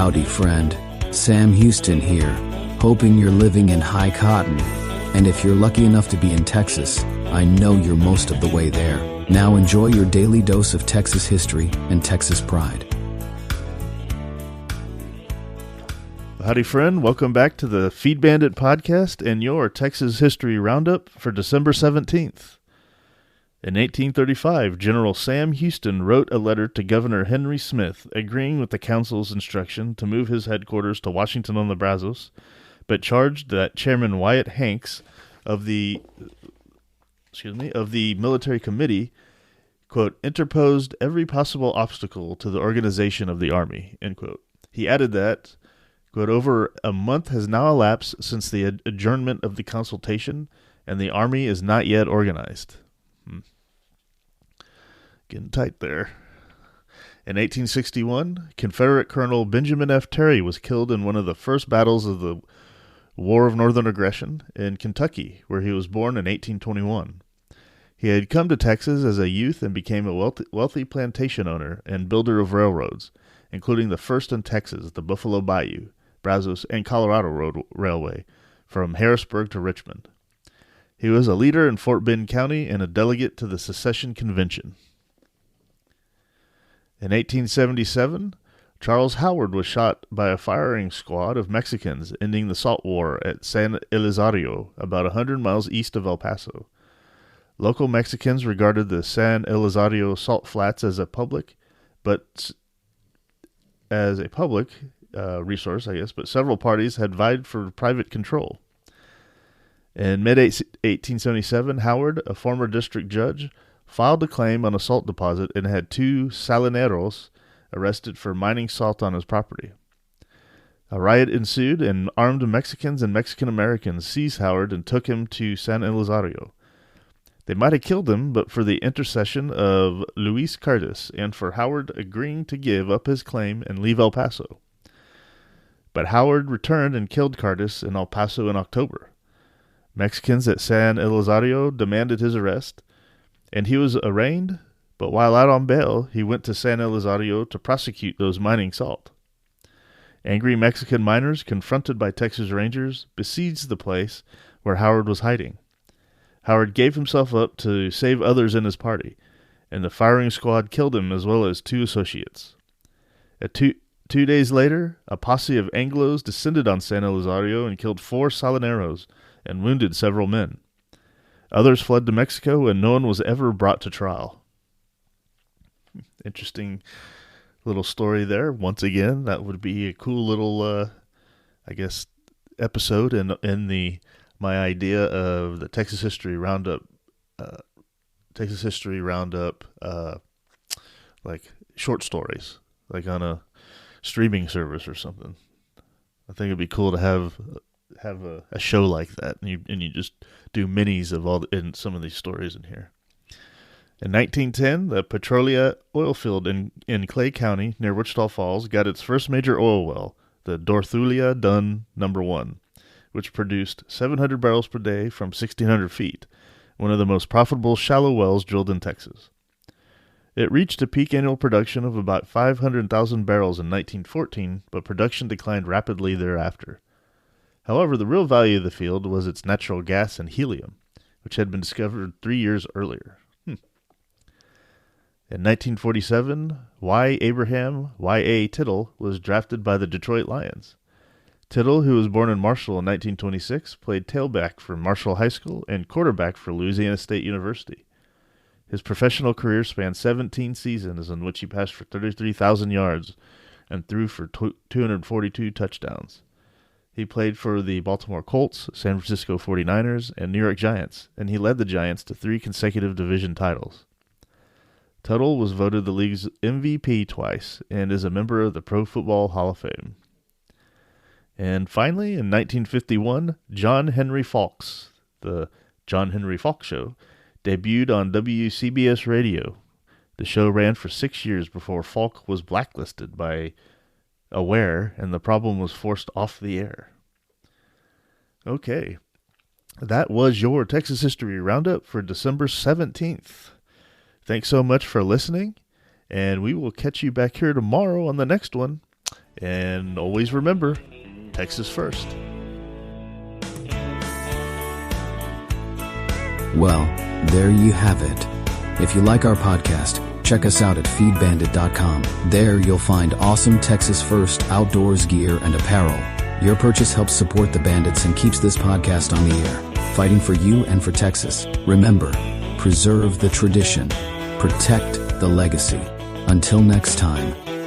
Howdy, friend. Sam Houston here, hoping you're living in high cotton. And if you're lucky enough to be in Texas, I know you're most of the way there. Now enjoy your daily dose of Texas history and Texas pride. Howdy, friend. Welcome back to the Feed Bandit podcast and your Texas History Roundup for December 17th. In 1835, General Sam Houston wrote a letter to Governor Henry Smith agreeing with the council's instruction to move his headquarters to Washington on the Brazos, but charged that Chairman Wyatt Hanks of the military committee, quote, interposed every possible obstacle to the organization of the army, end quote. He added that, quote, over a month has now elapsed since the adjournment of the consultation, and the army is not yet organized. Getting tight there. In 1861, Confederate Colonel Benjamin F. Terry was killed in one of the first battles of the War of Northern Aggression in Kentucky, where he was born in 1821. He had come to Texas as a youth and became a wealthy plantation owner and builder of railroads, including the first in Texas, the Buffalo Bayou, Brazos, and Colorado Railway, from Harrisburg to Richmond. He was a leader in Fort Bend County and a delegate to the Secession Convention. In 1877, Charles Howard was shot by a firing squad of Mexicans, ending the Salt War at San Elizario, about 100 miles east of El Paso. Local Mexicans regarded the San Elizario salt flats as a public resource, but several parties had vied for private control. In mid-1877, Howard, a former district judge, filed a claim on a salt deposit and had two salineros arrested for mining salt on his property. A riot ensued, and armed Mexicans and Mexican-Americans seized Howard and took him to San Elizario. They might have killed him, but for the intercession of Luis Cárdenas and for Howard agreeing to give up his claim and leave El Paso. But Howard returned and killed Cárdenas in El Paso in October. Mexicans at San Elizario demanded his arrest, and he was arraigned, but while out on bail, he went to San Elizario to prosecute those mining salt. Angry Mexican miners, confronted by Texas Rangers, besieged the place where Howard was hiding. Howard gave himself up to save others in his party, and the firing squad killed him as well as two associates. Two days later, a posse of Anglos descended on San Elizario and killed 4 salineros and wounded several men. Others fled to Mexico, and no one was ever brought to trial. Interesting little story there. Once again, that would be a cool little, episode in my idea of the Texas History Roundup, like short stories, like on a streaming service or something. I think it'd be cool to have a show like that, and you just do minis of in some of these stories in here. In 1910, the Petrolia oil field in Clay County near Wichita Falls got its first major oil well, the Dorthulia Dunn No. 1, which produced 700 barrels per day from 1,600 feet, one of the most profitable shallow wells drilled in Texas. It reached a peak annual production of about 500,000 barrels in 1914, but production declined rapidly thereafter. However, the real value of the field was its natural gas and helium, which had been discovered 3 years earlier. In 1947, Abraham Y.A. Tittle was drafted by the Detroit Lions. Tittle, who was born in Marshall in 1926, played tailback for Marshall High School and quarterback for Louisiana State University. His professional career spanned 17 seasons in which he passed for 33,000 yards and threw for 242 touchdowns. He played for the Baltimore Colts, San Francisco 49ers, and New York Giants, and he led the Giants to 3 consecutive division titles. Tuttle was voted the league's MVP twice and is a member of the Pro Football Hall of Fame. And finally, in 1951, John Henry Faulks, the John Henry Faulks Show, debuted on WCBS Radio. The show ran for 6 years before Falk was blacklisted by Aware, and the problem was forced off the air. Okay, that was your Texas History Roundup for December 17th. Thanks so much for listening, and we will catch you back here tomorrow on the next one. And always remember, Texas first. Well, there you have it. If you like our podcast, check us out at feedbandit.com. There you'll find awesome Texas First outdoors gear and apparel. Your purchase helps support the Bandits and keeps this podcast on the air, fighting for you and for Texas. Remember, preserve the tradition, protect the legacy. Until next time.